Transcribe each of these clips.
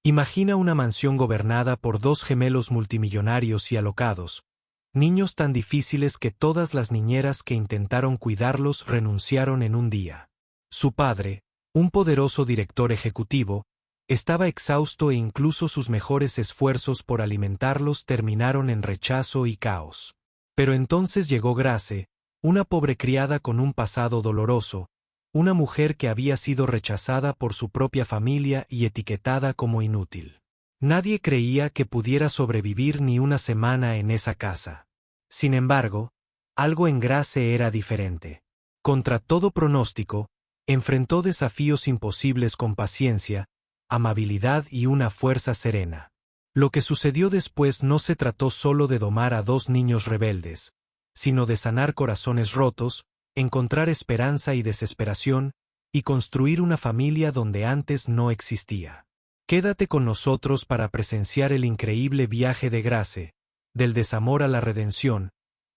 Imagina una mansión gobernada por dos gemelos multimillonarios y alocados, niños tan difíciles que todas las niñeras que intentaron cuidarlos renunciaron en un día. Su padre, un poderoso director ejecutivo, estaba exhausto e incluso sus mejores esfuerzos por alimentarlos terminaron en rechazo y caos. Pero entonces llegó Grace, una pobre criada con un pasado doloroso, una mujer que había sido rechazada por su propia familia y etiquetada como inútil. Nadie creía que pudiera sobrevivir ni una semana en esa casa. Sin embargo, algo en Grace era diferente. Contra todo pronóstico, enfrentó desafíos imposibles con paciencia, amabilidad y una fuerza serena. Lo que sucedió después no se trató solo de domar a dos niños rebeldes, sino de sanar corazones rotos, encontrar esperanza y desesperación, y construir una familia donde antes no existía. Quédate con nosotros para presenciar el increíble viaje de Grace, del desamor a la redención,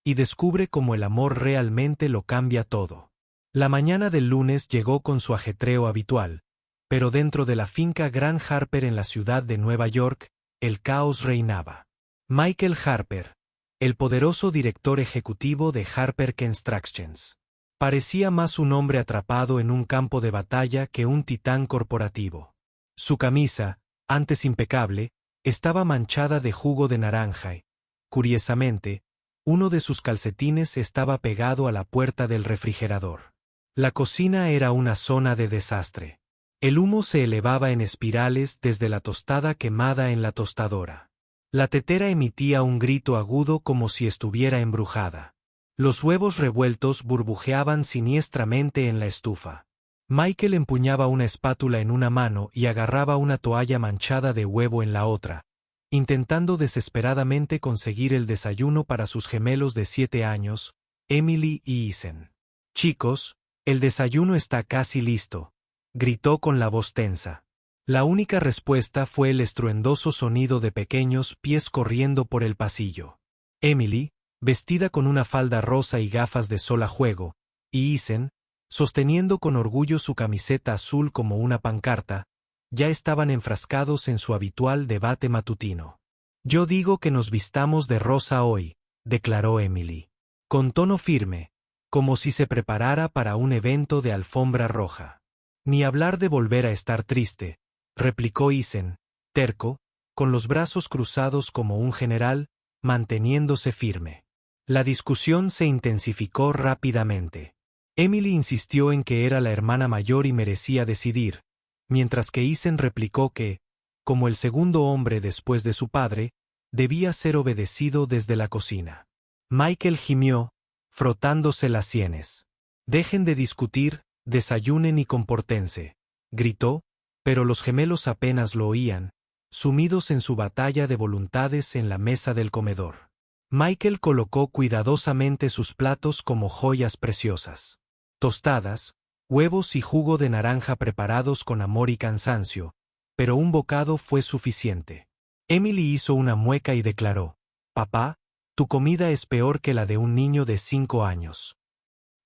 y descubre cómo el amor realmente lo cambia todo. La mañana del lunes llegó con su ajetreo habitual, pero dentro de la finca Gran Harper en la ciudad de Nueva York, el caos reinaba. Michael Harper, el poderoso director ejecutivo de Harper Constructions, parecía más un hombre atrapado en un campo de batalla que un titán corporativo. Su camisa, antes impecable, estaba manchada de jugo de naranja y, curiosamente, uno de sus calcetines estaba pegado a la puerta del refrigerador. La cocina era una zona de desastre. El humo se elevaba en espirales desde la tostada quemada en la tostadora. La tetera emitía un grito agudo como si estuviera embrujada. Los huevos revueltos burbujeaban siniestramente en la estufa. Michael empuñaba una espátula en una mano y agarraba una toalla manchada de huevo en la otra, intentando desesperadamente conseguir el desayuno para sus gemelos de 7 años, Emily y Ethan. «Chicos, el desayuno está casi listo», gritó con la voz tensa. La única respuesta fue el estruendoso sonido de pequeños pies corriendo por el pasillo. Emily, vestida con una falda rosa y gafas de sol a juego, y Ethan, sosteniendo con orgullo su camiseta azul como una pancarta, ya estaban enfrascados en su habitual debate matutino. «Yo digo que nos vistamos de rosa hoy», declaró Emily, con tono firme, como si se preparara para un evento de alfombra roja. «Ni hablar de volver a estar triste», replicó Ethan, terco, con los brazos cruzados como un general, manteniéndose firme. La discusión se intensificó rápidamente. Emily insistió en que era la hermana mayor y merecía decidir, mientras que Ethan replicó que, como el segundo hombre después de su padre, debía ser obedecido desde la cocina. Michael gimió, frotándose las sienes. «Dejen de discutir, desayunen y compórtense», gritó, pero los gemelos apenas lo oían, sumidos en su batalla de voluntades en la mesa del comedor. Michael colocó cuidadosamente sus platos como joyas preciosas. Tostadas, huevos y jugo de naranja preparados con amor y cansancio, pero un bocado fue suficiente. Emily hizo una mueca y declaró: «Papá, tu comida es peor que la de un niño de 5 años».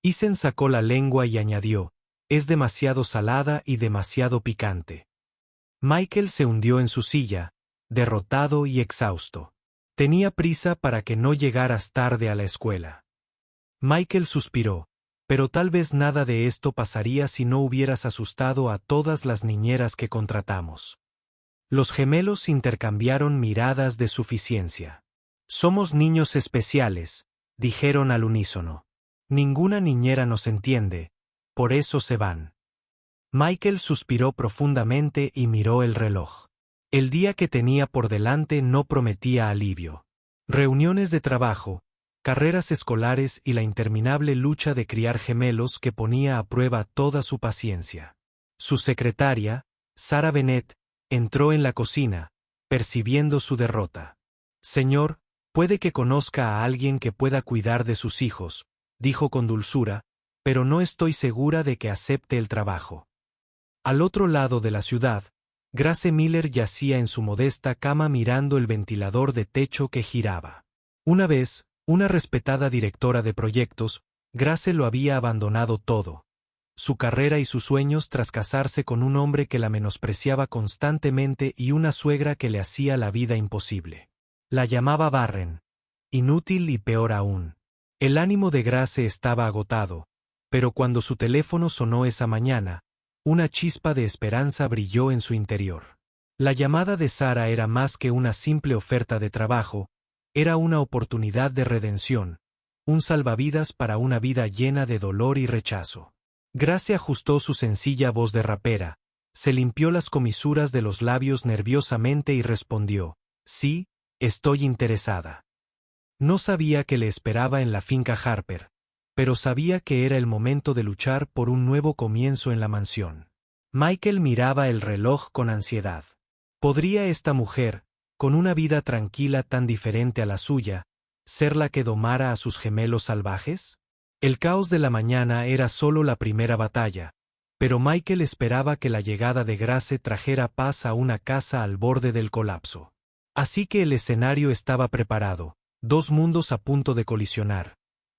Ethan sacó la lengua y añadió: «Es demasiado salada y demasiado picante». Michael se hundió en su silla, derrotado y exhausto. Tenía prisa para que no llegaras tarde a la escuela. Michael suspiró, pero tal vez nada de esto pasaría si no hubieras asustado a todas las niñeras que contratamos. Los gemelos intercambiaron miradas de suficiencia. «Somos niños especiales», dijeron al unísono. «Ninguna niñera nos entiende, por eso se van». Michael suspiró profundamente y miró el reloj. El día que tenía por delante no prometía alivio. Reuniones de trabajo, carreras escolares y la interminable lucha de criar gemelos que ponía a prueba toda su paciencia. Su secretaria, Sarah Bennett, entró en la cocina, percibiendo su derrota. «Señor, puede que conozca a alguien que pueda cuidar de sus hijos», dijo con dulzura, «pero no estoy segura de que acepte el trabajo». Al otro lado de la ciudad, Grace Miller yacía en su modesta cama mirando el ventilador de techo que giraba. Una vez, una respetada directora de proyectos, Grace lo había abandonado todo. su carrera y sus sueños tras casarse con un hombre que la menospreciaba constantemente y una suegra que le hacía la vida imposible. La llamaba Barren. Inútil y peor aún. El ánimo de Grace estaba agotado, pero cuando su teléfono sonó esa mañana, una chispa de esperanza brilló en su interior. La llamada de Sara era más que una simple oferta de trabajo, era una oportunidad de redención, un salvavidas para una vida llena de dolor y rechazo. Grace ajustó su sencilla voz de rapera, se limpió las comisuras de los labios nerviosamente y respondió: «Sí, estoy interesada». No sabía qué le esperaba en la finca Harper, pero sabía que era el momento de luchar por un nuevo comienzo en la mansión. Michael miraba el reloj con ansiedad. ¿Podría esta mujer, con una vida tranquila tan diferente a la suya, ser la que domara a sus gemelos salvajes? El caos de la mañana era solo la primera batalla, pero Michael esperaba que la llegada de Grace trajera paz a una casa al borde del colapso. Así que el escenario estaba preparado, dos mundos a punto de colisionar.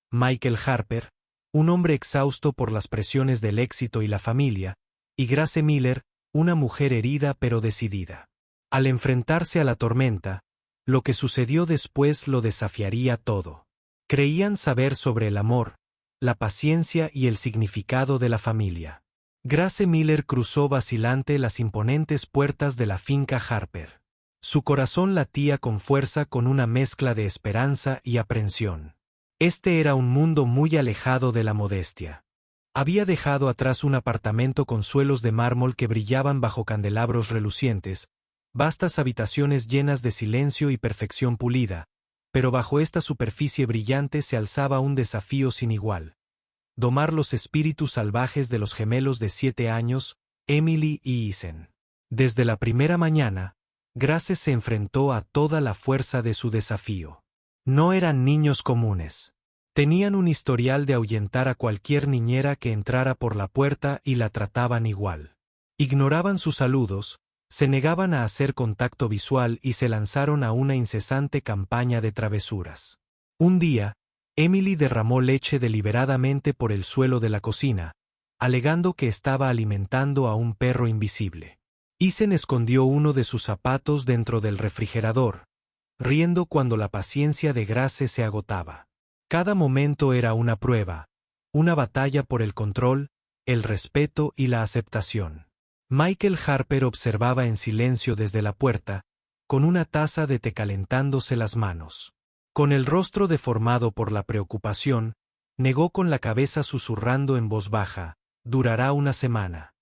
Michael Harper, un hombre exhausto por las presiones del éxito y la familia, y Grace Miller, una mujer herida pero decidida. Al enfrentarse a la tormenta, lo que sucedió después lo desafiaría todo. Creían saber sobre el amor, la paciencia y el significado de la familia. Grace Miller cruzó vacilante las imponentes puertas de la finca Harper. Su corazón latía con fuerza con una mezcla de esperanza y aprensión. Este era un mundo muy alejado de la modestia. Había dejado atrás un apartamento con suelos de mármol que brillaban bajo candelabros relucientes, vastas habitaciones llenas de silencio y perfección pulida, pero bajo esta superficie brillante se alzaba un desafío sin igual: domar los espíritus salvajes de los gemelos de 7 años, Emily y Ethan. Desde la primera mañana, Grace se enfrentó a toda la fuerza de su desafío. No eran niños comunes. Tenían un historial de ahuyentar a cualquier niñera que entrara por la puerta y la trataban igual. Ignoraban sus saludos, se negaban a hacer contacto visual y se lanzaron a una incesante campaña de travesuras. Un día, Emily derramó leche deliberadamente por el suelo de la cocina, alegando que estaba alimentando a un perro invisible. Ethan escondió uno de sus zapatos dentro del refrigerador, riendo cuando la paciencia de Grace se agotaba. Cada momento era una prueba, una batalla por el control, el respeto y la aceptación. Michael Harper observaba en silencio desde la puerta, con una taza de té calentándose las manos. Con el rostro deformado por la preocupación, negó con la cabeza susurrando en voz baja: «Durará una semana».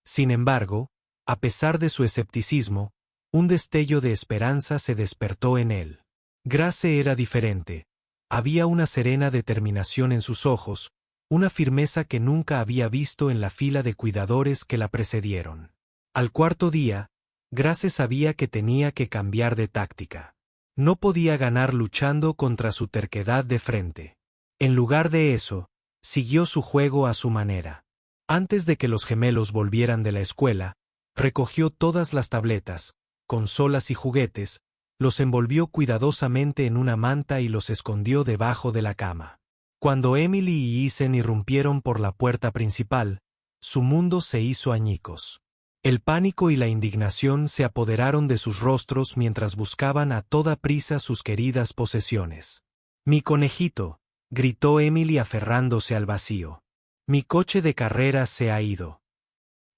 Sin embargo, a pesar de su escepticismo, un destello de esperanza se despertó en él. Grace era diferente. Había una serena determinación en sus ojos, una firmeza que nunca había visto en la fila de cuidadores que la precedieron. Al cuarto día, Grace sabía que tenía que cambiar de táctica. No podía ganar luchando contra su terquedad de frente. En lugar de eso, siguió su juego a su manera. Antes de que los gemelos volvieran de la escuela, recogió todas las tabletas, consolas y juguetes, los envolvió cuidadosamente en una manta y los escondió debajo de la cama. Cuando Emily y Ethan irrumpieron por la puerta principal, su mundo se hizo añicos. El pánico y la indignación se apoderaron de sus rostros mientras buscaban a toda prisa sus queridas posesiones. «Mi conejito», gritó Emily aferrándose al vacío. «Mi coche de carreras se ha ido».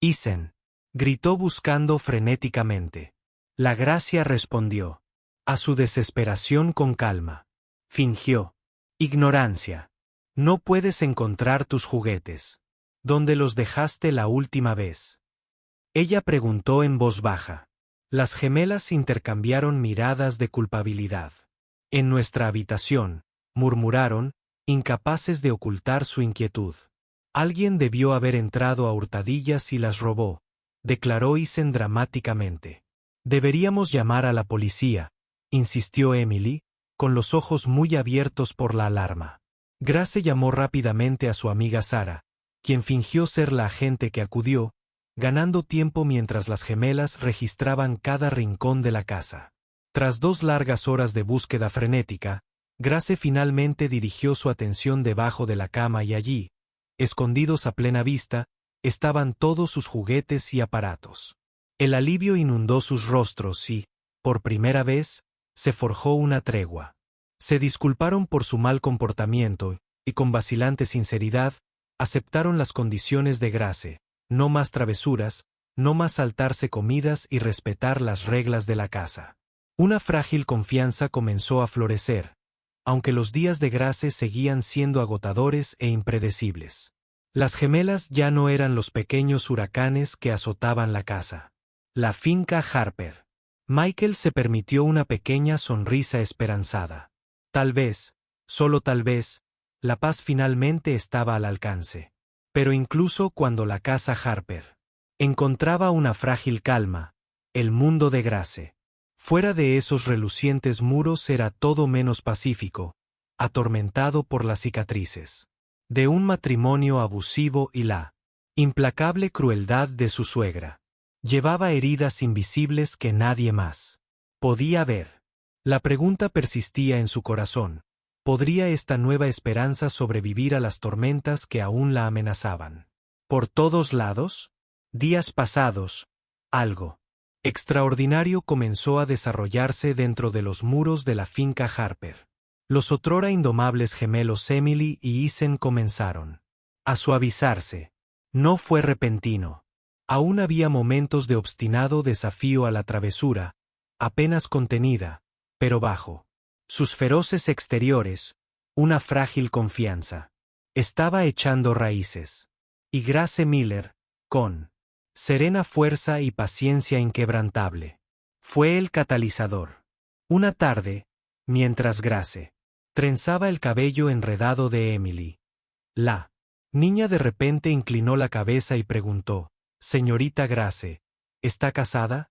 «Ethan», gritó buscando frenéticamente. La Gracia respondió, a su desesperación con calma. Fingió. «Ignorancia. No puedes encontrar tus juguetes. ¿Dónde los dejaste la última vez?». Ella preguntó en voz baja. Las gemelas intercambiaron miradas de culpabilidad. «En nuestra habitación», murmuraron, incapaces de ocultar su inquietud. «Alguien debió haber entrado a hurtadillas y las robó», declaró Ethan dramáticamente. «Deberíamos llamar a la policía», insistió Emily, con los ojos muy abiertos por la alarma. Grace llamó rápidamente a su amiga Sara, quien fingió ser la agente que acudió, ganando tiempo mientras las gemelas registraban cada rincón de la casa. Tras 2 largas horas de búsqueda frenética, Grace finalmente dirigió su atención debajo de la cama y allí, escondidos a plena vista, estaban todos sus juguetes y aparatos. El alivio inundó sus rostros y, por primera vez, se forjó una tregua. Se disculparon por su mal comportamiento y, con vacilante sinceridad, aceptaron las condiciones de Grace: no más travesuras, no más saltarse comidas y respetar las reglas de la casa. Una frágil confianza comenzó a florecer, aunque los días de Grace seguían siendo agotadores e impredecibles. Las gemelas ya no eran los pequeños huracanes que azotaban la casa. La finca Harper. Michael se permitió una pequeña sonrisa esperanzada. Tal vez, solo tal vez, la paz finalmente estaba al alcance. Pero incluso cuando la casa Harper encontraba una frágil calma, el mundo de Grace, fuera de esos relucientes muros, era todo menos pacífico, atormentado por las cicatrices de un matrimonio abusivo y la implacable crueldad de su suegra. Llevaba heridas invisibles que nadie más podía ver. La pregunta persistía en su corazón: ¿podría esta nueva esperanza sobrevivir a las tormentas que aún la amenazaban? Por todos lados, días pasados, algo extraordinario comenzó a desarrollarse dentro de los muros de la finca Harper. Los otrora indomables gemelos Emily y Ethan comenzaron a suavizarse. No fue repentino. Aún había momentos de obstinado desafío a la travesura, apenas contenida, pero bajo sus feroces exteriores, una frágil confianza estaba echando raíces. Y Grace Miller, con serena fuerza y paciencia inquebrantable, fue el catalizador. Una tarde, mientras Grace trenzaba el cabello enredado de Emily, la niña de repente inclinó la cabeza y preguntó: «Señorita Grace, ¿está casada?»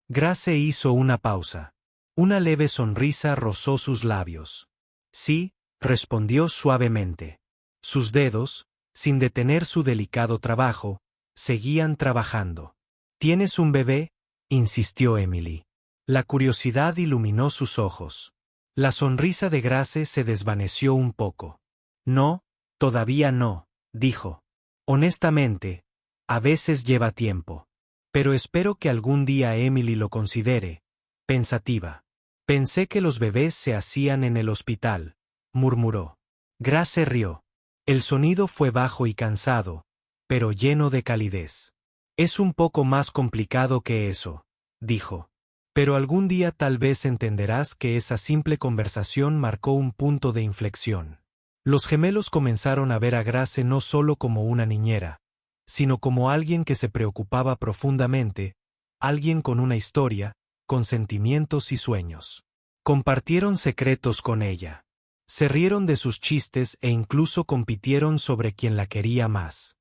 Grace hizo una pausa. Una leve sonrisa rozó sus labios. «Sí», respondió suavemente. Sus dedos, sin detener su delicado trabajo, seguían trabajando. «¿Tienes un bebé?», insistió Emily. La curiosidad iluminó sus ojos. La sonrisa de Grace se desvaneció un poco. «No, todavía no», dijo. «Honestamente, a veces lleva tiempo. Pero espero que algún día Emily lo considere». Pensativa. «Pensé que los bebés se hacían en el hospital», murmuró. Grace rió. El sonido fue bajo y cansado, pero lleno de calidez. «Es un poco más complicado que eso», dijo. «Pero algún día tal vez entenderás que esa simple conversación marcó un punto de inflexión». Los gemelos comenzaron a ver a Grace no solo como una niñera, sino como alguien que se preocupaba profundamente, alguien con una historia, con sentimientos y sueños. Compartieron secretos con ella. Se rieron de sus chistes e incluso compitieron sobre quién la quería más.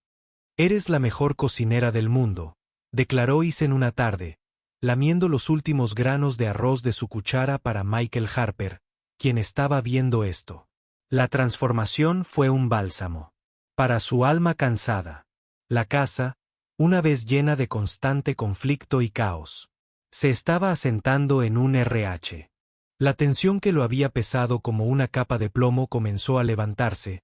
«Eres la mejor cocinera del mundo», declaró Ethan una tarde, lamiendo los últimos granos de arroz de su cuchara para Michael Harper, quien estaba viendo esto. La transformación fue un bálsamo para su alma cansada. La casa, una vez llena de constante conflicto y caos, se estaba asentando en un RH. La tensión que lo había pesado como una capa de plomo comenzó a levantarse,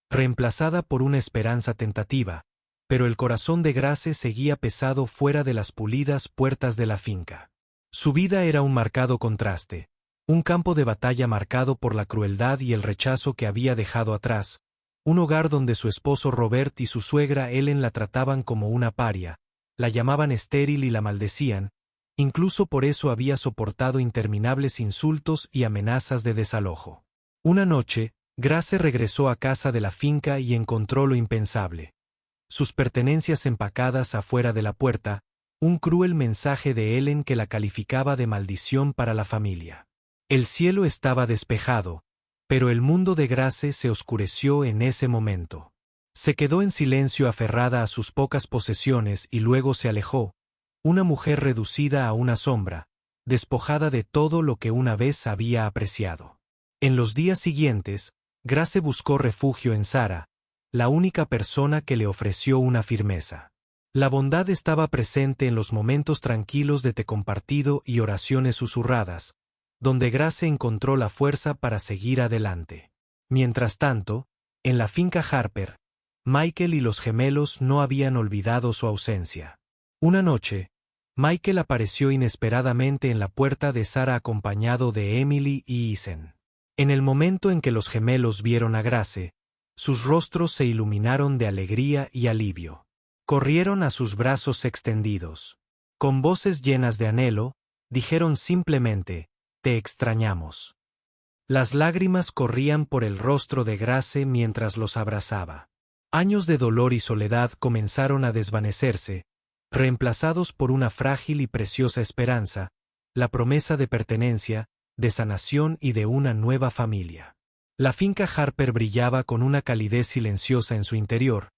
reemplazada por una esperanza tentativa, pero el corazón de Grace seguía pesado fuera de las pulidas puertas de la finca. Su vida era un marcado contraste, un campo de batalla marcado por la crueldad y el rechazo que había dejado atrás, un hogar donde su esposo Robert y su suegra Ellen la trataban como una paria, la llamaban estéril y la maldecían. Incluso por eso había soportado interminables insultos y amenazas de desalojo. Una noche, Grace regresó a casa de la finca y encontró lo impensable. Sus pertenencias empacadas afuera de la puerta, un cruel mensaje de Ellen que la calificaba de maldición para la familia. El cielo estaba despejado, pero el mundo de Grace se oscureció en ese momento. Se quedó en silencio aferrada a sus pocas posesiones y luego se alejó, una mujer reducida a una sombra, despojada de todo lo que una vez había apreciado. En los días siguientes, Grace buscó refugio en Sarah, la única persona que le ofreció una firmeza. La bondad estaba presente en los momentos tranquilos de té compartido y oraciones susurradas, donde Grace encontró la fuerza para seguir adelante. Mientras tanto, en la finca Harper, Michael y los gemelos no habían olvidado su ausencia. Una noche, Michael apareció inesperadamente en la puerta de Sarah acompañado de Emily y Ethan. En el momento en que los gemelos vieron a Grace, sus rostros se iluminaron de alegría y alivio. Corrieron a sus brazos extendidos. Con voces llenas de anhelo, dijeron simplemente, «Te extrañamos». Las lágrimas corrían por el rostro de Grace mientras los abrazaba. Años de dolor y soledad comenzaron a desvanecerse, reemplazados por una frágil y preciosa esperanza, la promesa de pertenencia, de sanación y de una nueva familia. La finca Harper brillaba con una calidez silenciosa en su interior,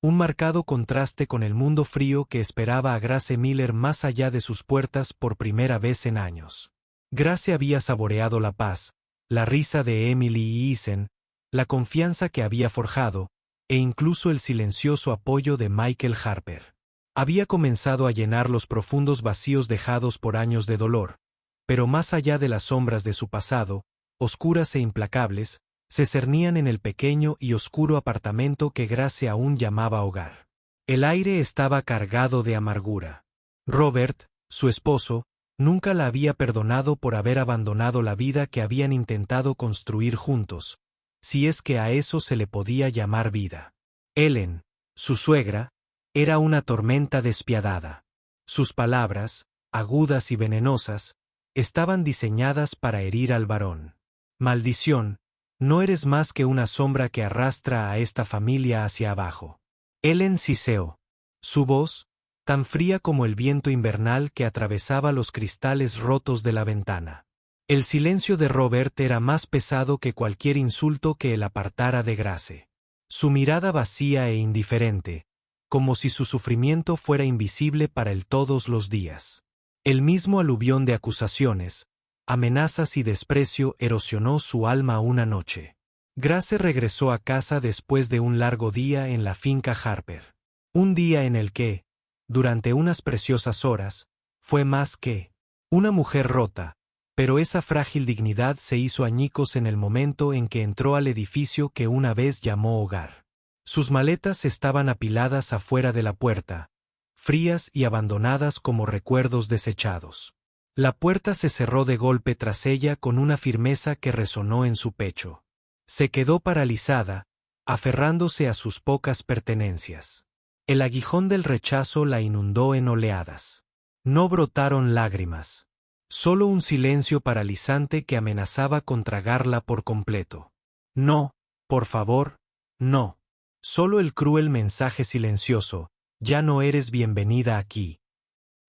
un marcado contraste con el mundo frío que esperaba a Grace Miller más allá de sus puertas por primera vez en años. Grace había saboreado la paz, la risa de Emily y Ethan, la confianza que había forjado, e incluso el silencioso apoyo de Michael Harper. Había comenzado a llenar los profundos vacíos dejados por años de dolor, pero más allá de las sombras de su pasado, oscuras e implacables, se cernían en el pequeño y oscuro apartamento que Grace aún llamaba hogar. El aire estaba cargado de amargura. Robert, su esposo, nunca la había perdonado por haber abandonado la vida que habían intentado construir juntos, si es que a eso se le podía llamar vida. Ellen, su suegra, era una tormenta despiadada. Sus palabras, agudas y venenosas, estaban diseñadas para herir al varón. «Maldición, no eres más que una sombra que arrastra a esta familia hacia abajo». Ellen siseó. Su voz, tan fría como el viento invernal que atravesaba los cristales rotos de la ventana. El silencio de Robert era más pesado que cualquier insulto que él apartara de Grace. Su mirada vacía e indiferente, como si su sufrimiento fuera invisible para él todos los días. El mismo aluvión de acusaciones, amenazas y desprecio erosionó su alma una noche. Grace regresó a casa después de un largo día en la finca Harper. Un día en el que, durante unas preciosas horas, fue más que una mujer rota, pero esa frágil dignidad se hizo añicos en el momento en que entró al edificio que una vez llamó hogar. Sus maletas estaban apiladas afuera de la puerta, frías y abandonadas como recuerdos desechados. La puerta se cerró de golpe tras ella con una firmeza que resonó en su pecho. Se quedó paralizada, aferrándose a sus pocas pertenencias. El aguijón del rechazo la inundó en oleadas. No brotaron lágrimas. Solo un silencio paralizante que amenazaba con tragarla por completo. No, por favor, no. Solo el cruel mensaje silencioso, ya no eres bienvenida aquí.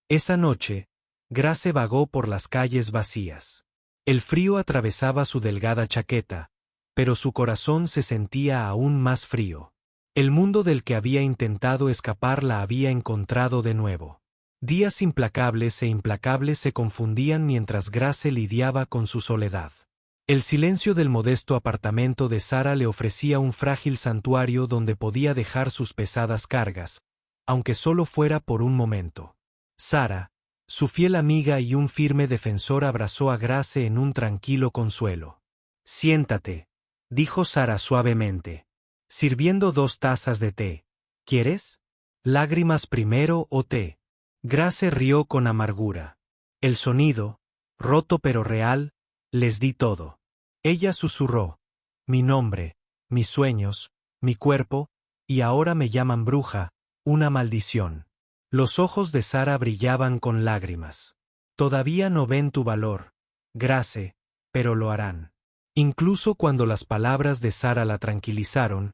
Esa noche, Grace vagó por las calles vacías. El frío atravesaba su delgada chaqueta, pero su corazón se sentía aún más frío. El mundo del que había intentado escapar la había encontrado de nuevo. Días implacables e implacables se confundían mientras Grace lidiaba con su soledad. El silencio del modesto apartamento de Sarah le ofrecía un frágil santuario donde podía dejar sus pesadas cargas, aunque solo fuera por un momento. Sarah, su fiel amiga y un firme defensor, abrazó a Grace en un tranquilo consuelo. «Siéntate», dijo Sarah suavemente, sirviendo 2 tazas de té. «¿Quieres? ¿Lágrimas primero o té?» Grace rió con amargura. El sonido, roto pero real, les di todo. Ella susurró, «Mi nombre, mis sueños, mi cuerpo, y ahora me llaman bruja, una maldición». Los ojos de Sarah brillaban con lágrimas. «Todavía no ven tu valor, Grace, pero lo harán». Incluso cuando las palabras de Sarah la tranquilizaron,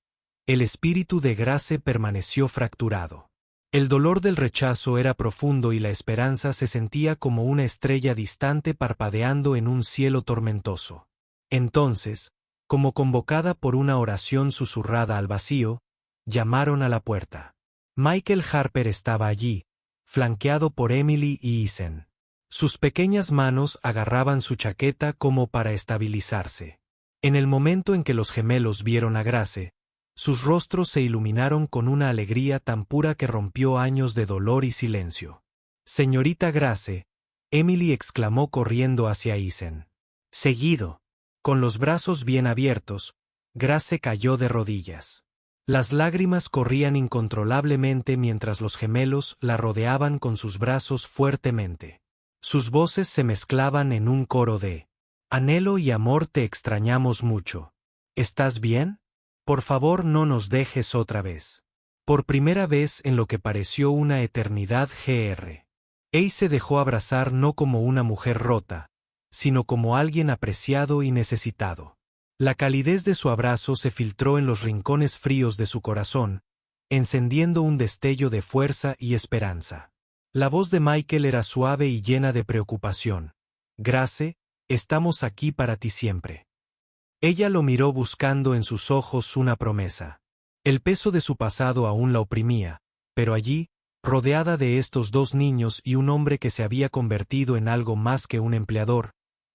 el espíritu de Grace permaneció fracturado. El dolor del rechazo era profundo y la esperanza se sentía como una estrella distante parpadeando en un cielo tormentoso. Entonces, como convocada por una oración susurrada al vacío, llamaron a la puerta. Michael Harper estaba allí, flanqueado por Emily y Ethan. Sus pequeñas manos agarraban su chaqueta como para estabilizarse. En el momento en que los gemelos vieron a Grace, sus rostros se iluminaron con una alegría tan pura que rompió años de dolor y silencio. «Señorita Grace», Emily exclamó corriendo hacia Ethan. Seguido, con los brazos bien abiertos, Grace cayó de rodillas. Las lágrimas corrían incontrolablemente mientras los gemelos la rodeaban con sus brazos fuertemente. Sus voces se mezclaban en un coro de anhelo y amor. Te extrañamos mucho. ¿Estás bien? Por favor, no nos dejes otra vez. Por primera vez en lo que pareció una eternidad, Gr. Ace se dejó abrazar no como una mujer rota, sino como alguien apreciado y necesitado. La calidez de su abrazo se filtró en los rincones fríos de su corazón, encendiendo un destello de fuerza y esperanza. La voz de Michael era suave y llena de preocupación. Grace, estamos aquí para ti siempre. Ella lo miró buscando en sus ojos una promesa. El peso de su pasado aún la oprimía, pero allí, rodeada de estos dos niños y un hombre que se había convertido en algo más que un empleador,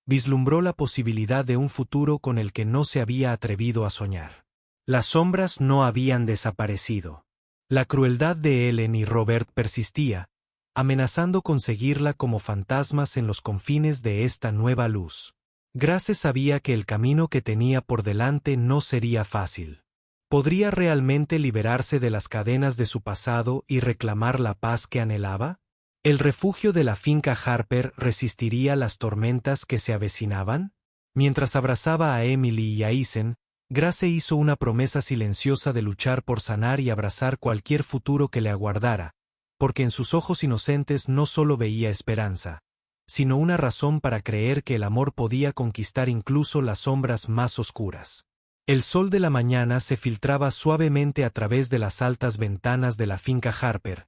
vislumbró la posibilidad de un futuro con el que no se había atrevido a soñar. Las sombras no habían desaparecido. La crueldad de Ellen y Robert persistía, amenazando con seguirla como fantasmas en los confines de esta nueva luz. Grace sabía que el camino que tenía por delante no sería fácil. ¿Podría realmente liberarse de las cadenas de su pasado y reclamar la paz que anhelaba? ¿El refugio de la finca Harper resistiría las tormentas que se avecinaban? Mientras abrazaba a Emily y a Ethan, Grace hizo una promesa silenciosa de luchar por sanar y abrazar cualquier futuro que le aguardara, porque en sus ojos inocentes no solo veía esperanza, sino una razón para creer que el amor podía conquistar incluso las sombras más oscuras. El sol de la mañana se filtraba suavemente a través de las altas ventanas de la finca Harper,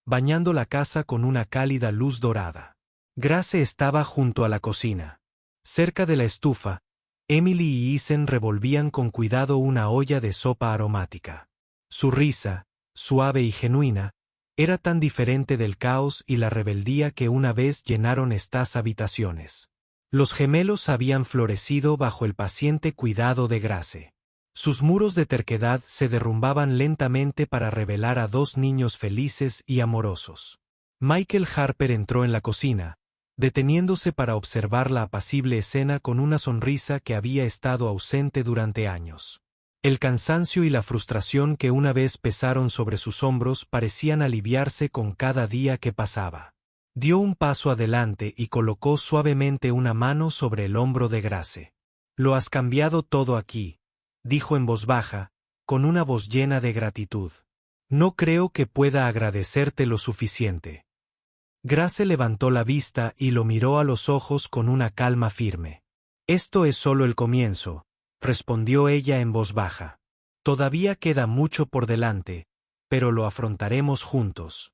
bañando la casa con una cálida luz dorada. Grace estaba junto a la cocina. Cerca de la estufa, Emily y Ethan revolvían con cuidado una olla de sopa aromática. Su risa, suave y genuina, era tan diferente del caos y la rebeldía que una vez llenaron estas habitaciones. Los gemelos habían florecido bajo el paciente cuidado de Grace. Sus muros de terquedad se derrumbaban lentamente para revelar a dos niños felices y amorosos. Michael Harper entró en la cocina, deteniéndose para observar la apacible escena con una sonrisa que había estado ausente durante años. El cansancio y la frustración que una vez pesaron sobre sus hombros parecían aliviarse con cada día que pasaba. Dio un paso adelante y colocó suavemente una mano sobre el hombro de Grace. «Lo has cambiado todo aquí», dijo en voz baja, con una voz llena de gratitud. «No creo que pueda agradecerte lo suficiente». Grace levantó la vista y lo miró a los ojos con una calma firme. «Esto es solo el comienzo», respondió ella en voz baja. «Todavía queda mucho por delante, pero lo afrontaremos juntos».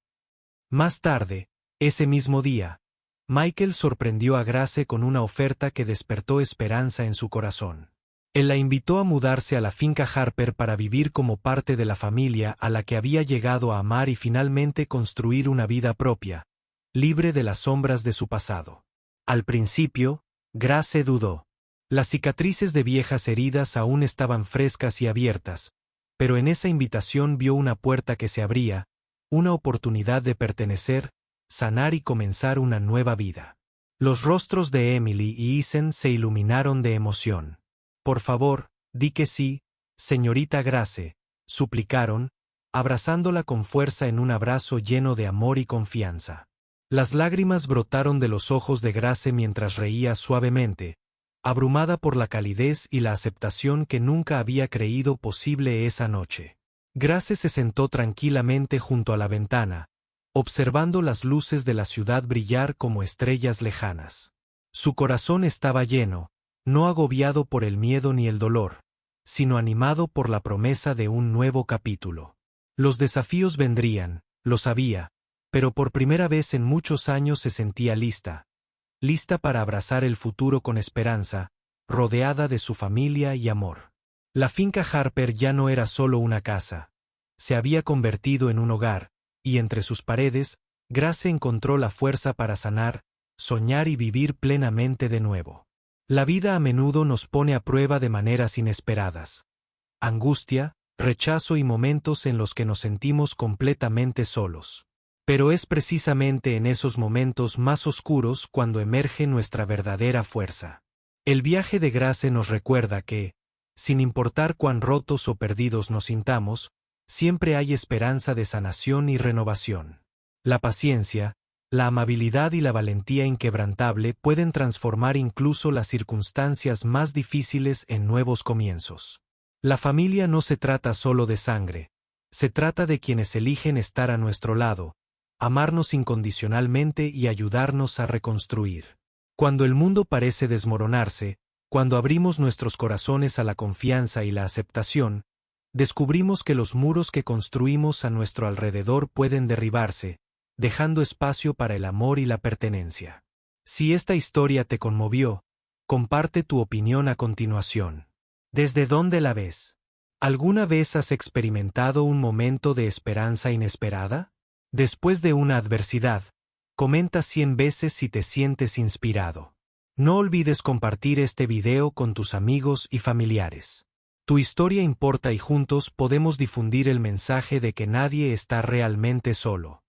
Más tarde, ese mismo día, Michael sorprendió a Grace con una oferta que despertó esperanza en su corazón. Él la invitó a mudarse a la finca Harper para vivir como parte de la familia a la que había llegado a amar y finalmente construir una vida propia, libre de las sombras de su pasado. Al principio, Grace dudó. Las cicatrices de viejas heridas aún estaban frescas y abiertas, pero en esa invitación vio una puerta que se abría, una oportunidad de pertenecer, sanar y comenzar una nueva vida. Los rostros de Emily y Ethan se iluminaron de emoción. «Por favor, di que sí, señorita Grace», suplicaron, abrazándola con fuerza en un abrazo lleno de amor y confianza. Las lágrimas brotaron de los ojos de Grace mientras reía suavemente, abrumada por la calidez y la aceptación que nunca había creído posible esa noche. Grace se sentó tranquilamente junto a la ventana, observando las luces de la ciudad brillar como estrellas lejanas. Su corazón estaba lleno, no agobiado por el miedo ni el dolor, sino animado por la promesa de un nuevo capítulo. Los desafíos vendrían, lo sabía, pero por primera vez en muchos años se sentía lista para abrazar el futuro con esperanza, rodeada de su familia y amor. La finca Harper ya no era solo una casa, se había convertido en un hogar, y entre sus paredes, Grace encontró la fuerza para sanar, soñar y vivir plenamente de nuevo. La vida a menudo nos pone a prueba de maneras inesperadas. Angustia, rechazo y momentos en los que nos sentimos completamente solos. Pero es precisamente en esos momentos más oscuros cuando emerge nuestra verdadera fuerza. El viaje de Grace nos recuerda que, Sin importar cuán rotos o perdidos nos sintamos, siempre hay esperanza de sanación y renovación. La paciencia, la amabilidad y la valentía inquebrantable pueden transformar incluso las circunstancias más difíciles en nuevos comienzos. La familia no se trata solo de sangre, se trata de quienes eligen estar a nuestro lado, amarnos incondicionalmente y ayudarnos a reconstruir. Cuando el mundo parece desmoronarse, cuando abrimos nuestros corazones a la confianza y la aceptación, descubrimos que los muros que construimos a nuestro alrededor pueden derribarse, dejando espacio para el amor y la pertenencia. Si esta historia te conmovió, comparte tu opinión a continuación. ¿Desde dónde la ves? ¿Alguna vez has experimentado un momento de esperanza inesperada? Después de una adversidad, comenta 100 veces si te sientes inspirado. No olvides compartir este video con tus amigos y familiares. Tu historia importa y juntos podemos difundir el mensaje de que nadie está realmente solo.